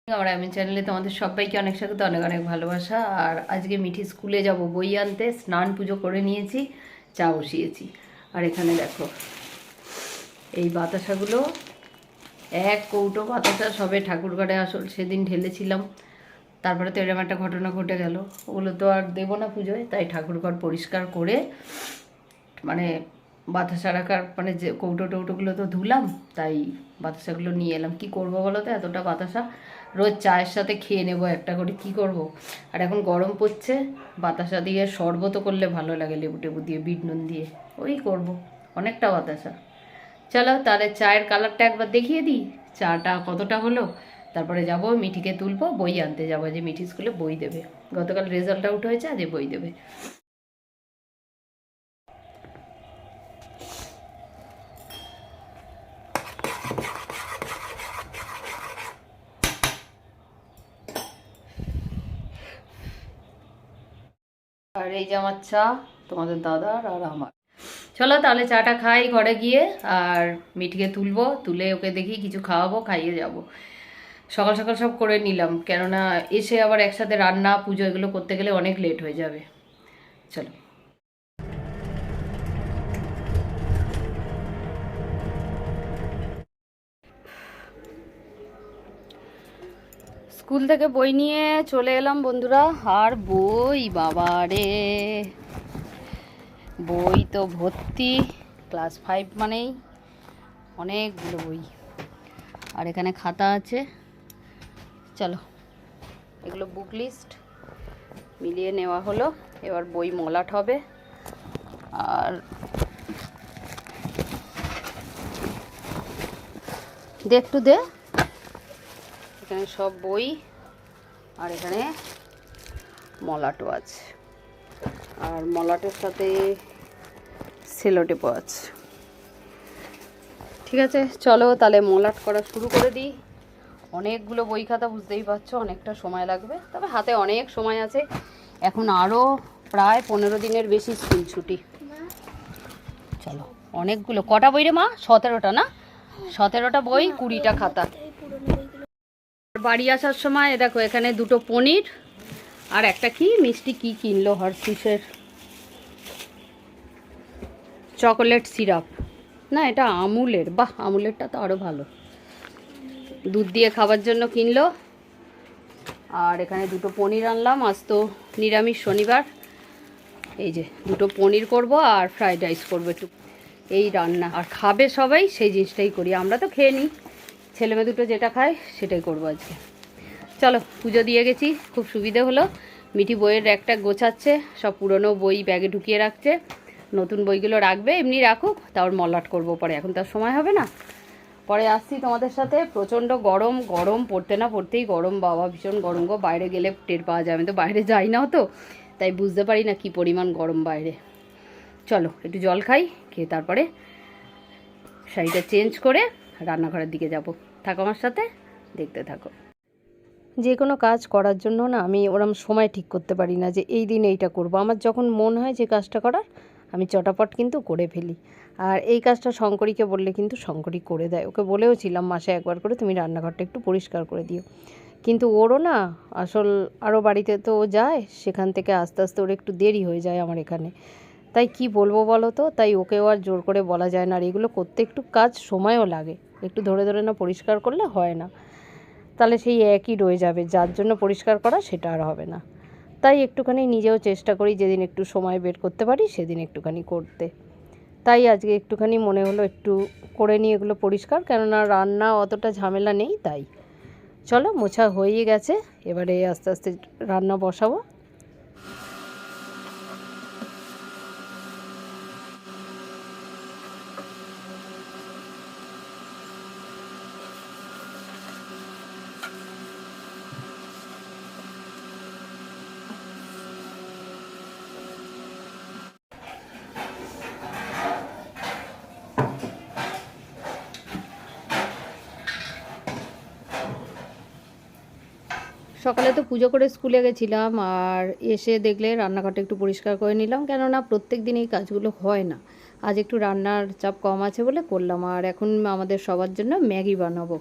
আমার আমি চ্যানেলে তোমাদের সবাইকে অনেক স্বাগত, অনেক অনেক ভালোবাসা। আর আজকে মিঠি স্কুলে যাব বই আনতে, স্নান পুজো করে নিয়েছি, চা বসিয়েছি। আর এখানে দেখো এই বাতাসাগুলো, এক কৌটো বাতাসা সবে ঠাকুরঘরে আসল সেদিন ঢেলেছিলাম। তারপরে তো এরকম একটা ঘটনা ঘটে গেল, ওগুলো তো আর দেবো না পুজোয়, তাই ঠাকুরঘর পরিষ্কার করে মানে বাতাসা রাখার মানে যে কৌটো টৌটোগুলো তো ধুলাম, তাই বাতাসাগুলো নিয়ে এলাম। কি করব বলো তো, এতটা বাতাসা রোজ চায়ের সাথে খেয়ে নেবো একটা করে, কি করব। আর এখন গরম পড়ছে, বাতাসা দিয়ে শরবত করলে ভালো লাগে, লেবু টেবু দিয়ে, বিট নুন দিয়ে, ওই করব। অনেকটা বাতাসা। চলো তাহলে চায়ের কালারটা একবার দেখিয়ে দিই, চাটা কতটা হলো। তারপরে যাব মিঠিকে তুলবো, বই আনতে যাবো, যে মিঠি স্কুলে বই দেবে। গতকাল রেজাল্ট আউট হয়েছে, আজ বই দেবে। আর এই যে আমার চা, তোমাদের দাদার আর আমার। চলো তাহলে চাটা খাই ঘরে গিয়ে, আর মিঠিকে তুলবো, তুলে ওকে দেখি কিছু খাওয়াবো, খাইয়ে যাব। সকাল সকাল সব করে নিলাম, কেননা এসে আবার একসাথে রান্না পুজো এগুলো করতে গেলে অনেক লেট হয়ে যাবে। চলো। স্কুল থেকে বই নিয়ে চলে এলাম বন্ধুরা। আর বই, বাবা রে, বই তো ভর্তি। ক্লাস 5 মানেই অনেকগুলো বই। আর এখানে খাতা আছে। চলো, এগুলো বুক লিস্ট মিলিয়ে নেওয়া হলো। এবার বই মলাট হবে। আর দে একটু দে, এখানে সব বই, আর এখানে মলাটও আছে, আর মলাটের সাথে সেলোটেপও আছে। ঠিক আছে, চলো তাহলে মলাট করা শুরু করে দিই। অনেকগুলো বই খাতা, বুঝতেই পারছো অনেকটা সময় লাগবে, তবে হাতে অনেক সময় আছে। এখন আরও প্রায় 15 দিনের বেশি স্কুল ছুটি। চলো, অনেকগুলো। কটা বই রে মা? 17টা না? 17টা বই, 20টা খাতা। বাড়ি আসার সময় দেখো এখানে 2টো পনির আর একটা কি মিষ্টি কি কিনলো, হার্সিসের চকোলেট সিরাপ। না, এটা আমুলের। বাহ, আমুলেরটা তো আরও ভালো। দুধ দিয়ে খাবার জন্য কিনলো। আর এখানে 2টো পনির আনলাম, আজ তো নিরামিষ শনিবার। এই যে 2টো পনির করব আর ফ্রাইড রাইস করবো একটু, এই রান্না। আর খাবে সবাই, সেই জিনিসটাই করি। আমরা তো খেয়ে নিই, ছেলেমেয়ে দুটো যেটা খায় সেটাই করবো আজকে। চলো, পুজো দিয়ে গেছি, খুব সুবিধে হলো। মিঠি বইয়ের একটা গোছাচ্ছে, সব পুরনো বই ব্যাগে ঢুকিয়ে রাখছে, নতুন বইগুলো রাখবে, এমনি রাখুক, তারপর মলাট করবো পরে, এখন তার সময় হবে না। পরে আসছি তোমাদের সাথে। প্রচণ্ড গরম, গরম পড়তে না পড়তেই গরম, বাবা ভীষণ গরম গো। বাইরে গেলে টের পাওয়া যায়, আমি তো বাইরে যাই না তো, তাই বুঝতে পারি না কি পরিমাণ গরম বাইরে। চলো একটু জল খাই, খেয়ে তারপরে শাড়িটা চেঞ্জ করে রান্নাঘরের দিকে যাব। থাকো আমার সাথে, দেখতে থাকো। যে কোনো কাজ করার জন্য না আমি ওরম সময় ঠিক করতে পারি না যে এই দিন এইটা করব। আমার যখন মন হয় যে কাজটা করার, আমি চটাপট কিন্তু করে ফেলি। আর এই কাজটা শঙ্করীকে বললে কিন্তু শঙ্করী করে দেয়। ওকে বলেও ছিলাম মাসে একবার করে তুমি রান্নাঘরটা একটু পরিষ্কার করে দিও, কিন্তু ওরও না আসল আরও বাড়িতে তো ও যায়, সেখান থেকে আস্তে আস্তে ওর একটু দেরি হয়ে যায় আমার এখানে। তাই কি বলবো বলো তো, তাই ওকেও আর জোর করে বলা যায় না। আর এগুলো করতে একটু কাজ সময়ও লাগে, একটু ধরে ধরে না পরিষ্কার করলে হয় না, তাহলে সেই একই রয়ে যাবে, যার জন্য পরিষ্কার করা সেটা আর হবে না। তাই একটুখানি নিজেও চেষ্টা করি, যেদিন একটু সময় বের করতে পারি সেদিন একটুখানি করতে। তাই আজকে একটুখানি মনে হলো একটু করে নিই এগুলো পরিষ্কার, কেননা রান্না অতটা ঝামেলা নেই। তাই চলো, মোছা হয়েই গেছে, এবারে আস্তে আস্তে রান্না বসাবো। সকালে তো পুজো করে স্কুলে গেছিলাম, আর এসে দেখলে রান্নাঘরটা একটু পরিষ্কার করে নিলাম, কেননা প্রত্যেক দিন এই কাজগুলো হয় না। আজ একটু রান্নার চাপ কম আছে বলে করলাম। আর এখন আমাদের সবার জন্য ম্যাগি বানাবো।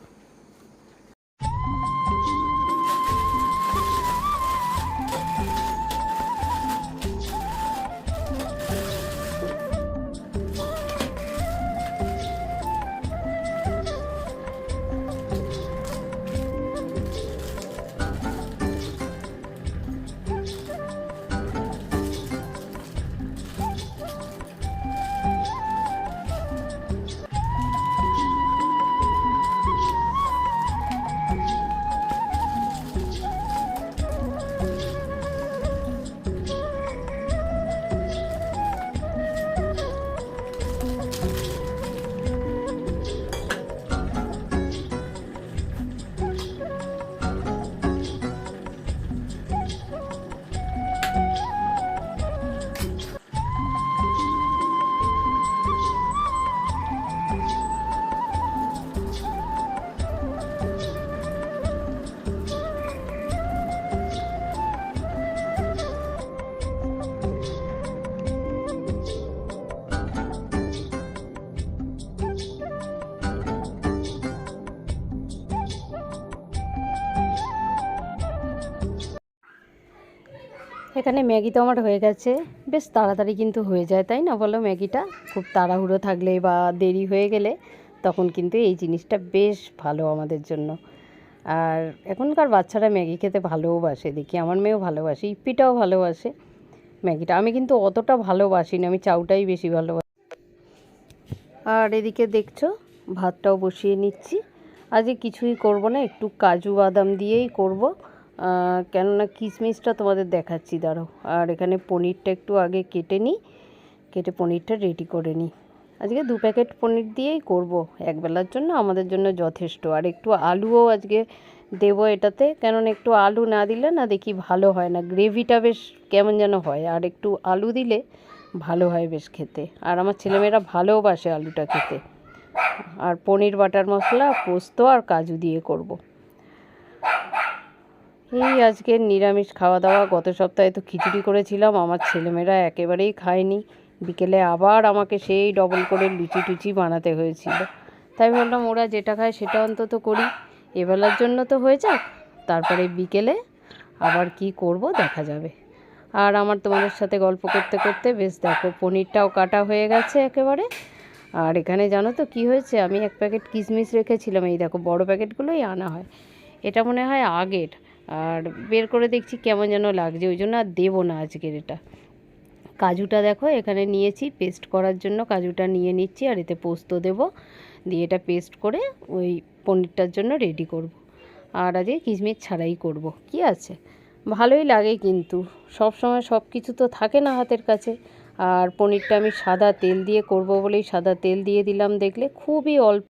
এখানে ম্যাগি তো আমার হয়ে গেছে, বেশ তাড়াতাড়ি কিন্তু হয়ে যায়, তাই না বলো? ম্যাগিটা খুব তাড়াহুড়ো থাকলে বা দেরি হয়ে গেলে তখন কিন্তু এই জিনিসটা বেশ ভালো আমাদের জন্য। আর এখনকার বাচ্চারা ম্যাগি খেতে ভালোবাসে, দেখি আমার মেয়েও ভালোবাসে, ইপ্পিটাও ভালোবাসে ম্যাগিটা। আমি কিন্তু অতটা ভালোবাসি না, আমি চাউটাই বেশি ভালোবাসি। আর এদিকে দেখছো ভাতটাও বসিয়ে নিচ্ছি। আজকে কিছুই করব না, একটু কাজু বাদাম দিয়েই করব, কেননা কিশমিশটা তোমাদের দেখাচ্ছি, দাঁড়াও। আর এখানে পনিরটা একটু আগে কেটে নিই, কেটে পনিরটা রেডি করে নিই। আজকে 2 প্যাকেট পনির দিয়েই করব, একবেলার জন্য আমাদের জন্য যথেষ্ট। আর একটু আলুও আজকে দেবো এটাতে, কেননা একটু আলু না দিলে না দেখি ভালো হয় না, গ্রেভিটা বেশ কেমন যেন হয়, আর একটু আলু দিলে ভালো হয় বেশ খেতে। আর আমার ছেলেমেয়েরা ভালোবাসে আলুটা খেতে। আর পনির বাটার মশলা, পোস্ত আর কাজু দিয়ে করব। এই আজকের নিরামিষ খাওয়া দাওয়া। গত সপ্তাহে তো খিচুড়ি করেছিলাম, আমার ছেলেমেয়েরা একেবারেই খায়নি। বিকেলে আবার আমাকে সেই ডবল করে লুচি টুচি বানাতে হয়েছিল। তাই ভাবলাম ওরা যেটা খায় সেটা অন্তত করি, এবেলার জন্য তো হয়ে যাক, তারপরে বিকেলে আবার কি করব দেখা যাবে। আর আমার তোমাদের সাথে গল্প করতে করতে বেশ দেখো পনিরটাও কাটা হয়ে গেছে একেবারে। আর এখানে জানো তো কি হয়েছে, আমি 1 প্যাকেট কিশমিশ রেখেছিলাম, এই দেখো বড় প্যাকেটগুলোই আনা হয়, এটা মনে হয় আগের। আর বের করে দেখছি কেমন যেন লাগছে, ওই জন্য আর দেবো না আজকের এটা। কাজুটা দেখো এখানে নিয়েছি পেস্ট করার জন্য, কাজুটা নিয়ে নিচ্ছি, আর এতে পোস্ত দেব, দিয়ে এটা পেস্ট করে ওই পনিরটার জন্য রেডি করব। আর আজকে কিশমিশ ছাড়াই করব, কি আছে, ভালোই লাগে কিন্তু সব সময় সব কিছু তো থাকে না হাতের কাছে। আর পনিরটা আমি সাদা তেল দিয়ে করব বলেই সাদা তেল দিয়ে দিলাম, দেখলে খুবই অল্প।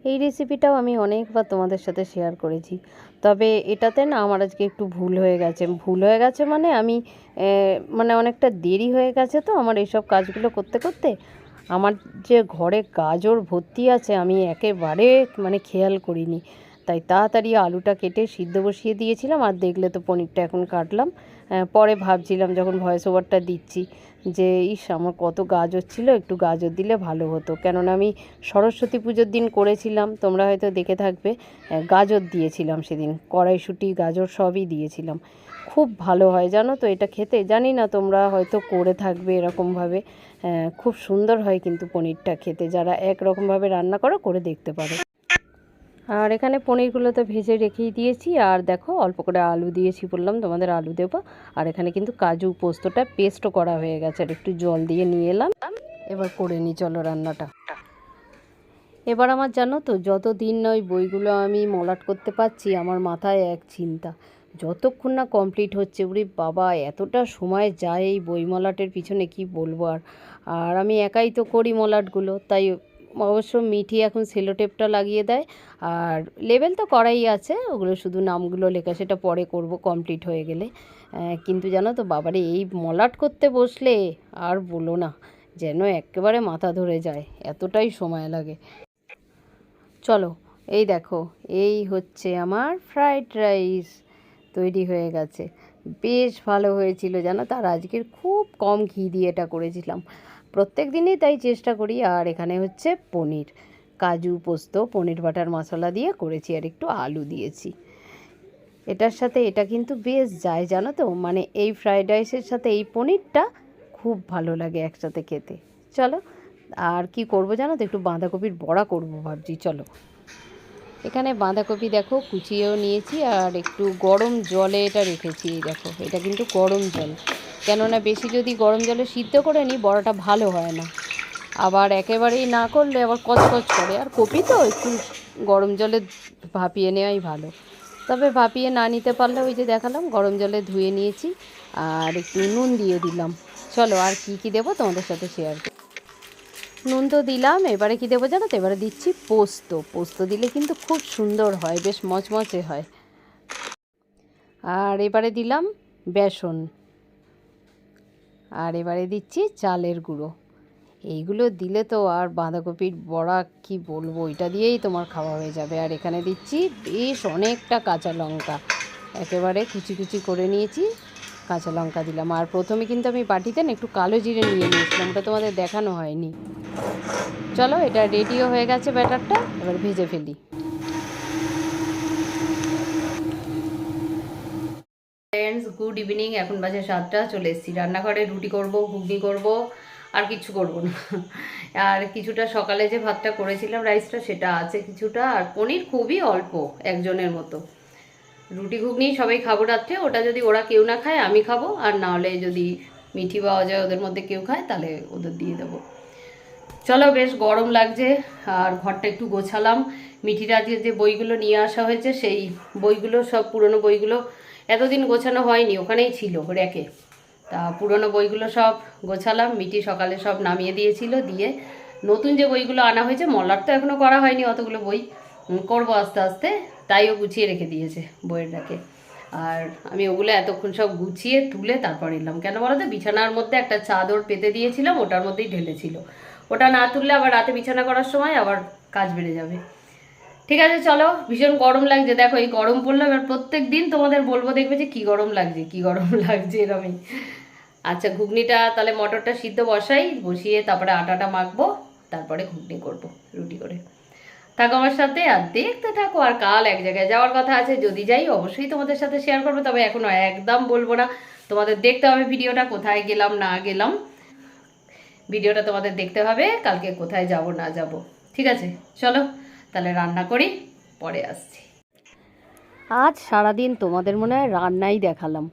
এই রেসিপিটাও আমি অনেকবার তোমাদের সাথে শেয়ার করেছি, তবে এটাতে না আমার আজকে একটু ভুল হয়ে গেছে। ভুল হয়ে গেছে মানে আমি মানে অনেকটা দেরি হয়ে গেছে তো আমার এইসব কাজগুলো করতে করতে। আমার যে ঘরে গাজর ভর্তি আছে আমি একেবারে মানে খেয়াল করিনি, তাই তাড়াতাড়ি আলুটা কেটে সিদ্ধ বসিয়ে দিয়েছিলাম। আর দেখলে তো পনিরটা এখন কাটলাম। পরে ভাবছিলাম যখন ভয়েস ওভারটা দিচ্ছি যে ইস আমার কত গাজর ছিল, একটু গাজর দিলে ভালো হতো, কেননা আমি সরস্বতী পুজোর দিন করেছিলাম, তোমরা হয়তো দেখে থাকবে, গাজর দিয়েছিলাম সেদিন, কড়াইশুঁটি গাজর সবই দিয়েছিলাম। খুব ভালো হয় জানো তো এটা খেতে, জানি না তোমরা হয়তো করে থাকবে এরকমভাবে, খুব সুন্দর হয় কিন্তু পনিরটা খেতে, যারা একরকমভাবে রান্না করো করে দেখতে পারো। আর এখানে পনিরগুলো তো ভেজে রেখেই দিয়েছি, আর দেখো অল্প করে আলু দিয়েছি, বললাম তোমাদের আলু দেবো। আর এখানে কিন্তু কাজু পোস্তটা পেস্টও করা হয়ে গেছে, আর একটু জল দিয়ে নিয়ে এলাম। এবার করে নিই চলো রান্নাটা। এবার আমার জানো তো যত দিন নয় বইগুলো আমি মলাট করতে পারছি, আমার মাথায় এক চিন্তা, যতক্ষণ না কমপ্লিট হচ্ছে, উরি বাবা এতটা সময় যায় এই বই মলাটের পিছনে, কি বলবো। আর আর আমি একাই তো করি মলাটগুলো, তাই অবশ্য মিঠি এখন সেলোটেপটা লাগিয়ে দেয়। আর লেবেল তো করাই আছে, ওগুলো শুধু নামগুলো লেখা, সেটা পরে করব কমপ্লিট হয়ে গেলে। কিন্তু জানো তো বাবারে এই মলাট করতে বসলে আর বলো না, যেন একেবারে মাথা ধরে যায়, এতটাই সময় লাগে। চলো এই দেখো, এই হচ্ছে আমার ফ্রাইড রাইস তৈরি হয়ে গেছে, বেশ ভালো হয়েছিল জানো। তার আজকের খুব কম ঘি দিয়ে এটা করেছিলাম, প্রত্যেক দিনই তাই চেষ্টা করি। আর এখানে হচ্ছে পনির, কাজু পোস্ত পনির বাটার মশলা দিয়ে করেছি, আর একটু আলু দিয়েছি। এটার সাথে এটা কিন্তু বেশ যায় জানো তো, মানে এই ফ্রাইড রাইসের সাথে এই পনিরটা খুব ভালো লাগে একসাথে খেতে। চলো আর কি করব জানো তো, একটু বাঁধাকপির বড়া করব ভাবছি। চলো এখানে বাঁধাকপি দেখো কুচিয়েও নিয়েছি, আর একটু গরম জলে এটা রেখেছি, এই দেখো এটা কিন্তু গরম জল, কেননা বেশি যদি গরম জলে সিদ্ধ করে নিই বড়াটা ভালো হয় না, আবার একেবারেই না করলে আবার কচকচ করে। আর কপি তো একটু গরম জলে ভাপিয়ে নেওয়াই ভালো, তবে ভাপিয়ে না নিতে পারলে ওই যে দেখালাম গরম জলে ধুয়ে নিয়েছি, আর একটু নুন দিয়ে দিলাম। চলো আর কি কি দেবো তোমাদের সাথে শেয়ার করি। নুন তো দিলাম, এবারে কি দেবো জানো তো, এবারে দিচ্ছি পোস্ত। পোস্ত দিলে কিন্তু খুব সুন্দর হয়, বেশ মচমচে হয়। আর এবারে দিলাম বেসন, আর এবারে দিচ্ছি চালের গুঁড়ো। এইগুলো দিলে তো আর বাঁধাকপির বড়া কি বলবো, এটা দিয়েই তোমার খাওয়া হয়ে যাবে। আর এখানে দিচ্ছি বেশ অনেকটা কাঁচা লঙ্কা, একেবারে কুচি কুচি করে নিয়েছি, কাঁচা লঙ্কা দিলাম। আর প্রথমে কিন্তু আমি বাটিতে না একটু কালো জিরে নিয়ে নিয়েছিলাম, ওটা তোমাদের দেখানো হয়নি। চলো এটা রেডিও হয়ে গেছে ব্যাটারটা, এবার ভেজে ফেলি। Friends good evening. এখন বাজে 7টা, চলে এসেছি রান্নাঘরে। রুটি করব, ঘুগনি করব, আর কিছু করব না। আর কিছুটা সকালে যে ভাতটা করেছিলাম রাইসটা, সেটা আছে কিছুটা, আর পনির খুবই অল্প, একজনের মতো। রুটি ঘুগনি সবাই খাবো রাত্রে, ওটা যদি ওরা কেউ না খায় আমি খাবো, আর না হলে যদি মিঠি পাওয়া যায় ওদের মধ্যে কেউ খায় তাহলে ওদের দিয়ে দেবো। চলো, বেশ গরম লাগছে আর ঘরটা একটু গোছালাম। মিঠির আজকে যে বইগুলো নিয়ে আসা হয়েছে সেই বইগুলো, সব পুরনো বইগুলো এতদিন গোছানো হয়নি, ওখানেই ছিল র্যাকে। তা পুরনো বইগুলো সব গোছালাম। মিঠি সকালে সব নামিয়ে দিয়েছিল, দিয়ে নতুন যে বইগুলো আনা হয়েছে, মলার তো এখনও করা হয়নি অতগুলো বই, করবো আস্তে আস্তে, তাইও গুছিয়ে রেখে দিয়েছে বইয়ের র্যাকে। আর আমি ওগুলো এতক্ষণ সব গুছিয়ে তুলে তারপর এলাম। কেন বলো তো, বিছানার মধ্যে একটা চাদর পেতে দিয়েছিলাম, ওটার মধ্যেই ঢেলেছিল। ওটা না তুললে আবার রাতে বিছানা করার সময় আবার কাজ বেড়ে যাবে। ঠিক আছে চলো, ভীষণ গরম লাগছে। দেখো এই গরম পড়লো, এবার প্রত্যেক দিন তোমাদের বলবো, দেখবে যে কি গরম লাগছে, কি গরম লাগছে এরকমই। আচ্ছা, ঘুগনিটা তাহলে মটরটা সিদ্ধ বসিয়ে তারপরে আটাটা মাখবো, তারপরে ঘুগনি করব রুটি করে। থাকো আমার সাথে আর দেখতে থাকো। আর কাল এক জায়গায় যাওয়ার কথা আছে, যদি যাই অবশ্যই তোমাদের সাথে শেয়ার করবো, তবে এখনো একদম বলবো না। তোমাদের দেখতে হবে ভিডিওটা, কোথায় গেলাম না গেলাম, ভিডিওটা তোমাদের দেখতে হবে কালকে কোথায় যাব না যাব। ঠিক আছে চলো তাহলে রান্না করি, পরে আসছি। আজ সারাদিন তোমাদের মনে হয় রান্নাই দেখালাম।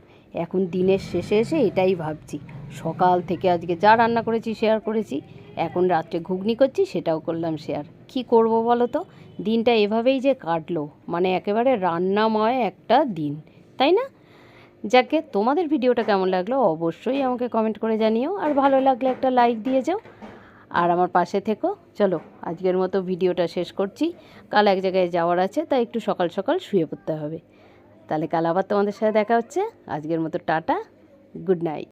এখন দিনের শেষে এসে এটাই ভাবছি, সকাল থেকে আজকে যা রান্না করেছি শেয়ার করেছি, এখন রাত্রে ঘুগনি করছি সেটাও করলাম শেয়ার। কি করব বলো তো, দিনটা এভাবেই যে কাটলো, মানে একেবারে রান্নাময় একটা দিন, তাই না? যাকে, তোমাদের ভিডিওটা কেমন লাগলো অবশ্যই আমাকে কমেন্ট করে জানিও, আর ভালো লাগলে একটা লাইক দিয়ে যাও, আর আমার পাশে থেকো। চলো আজকের মতো ভিডিওটা শেষ করছি, কাল এক জায়গায় যাওয়ার আছে, তাই একটু সকাল সকাল শুয়ে পড়তে হবে। তাহলে কাল আবার তোমাদের সাথে দেখা হচ্ছে। আজকের মতো টাটা, গুড নাইট।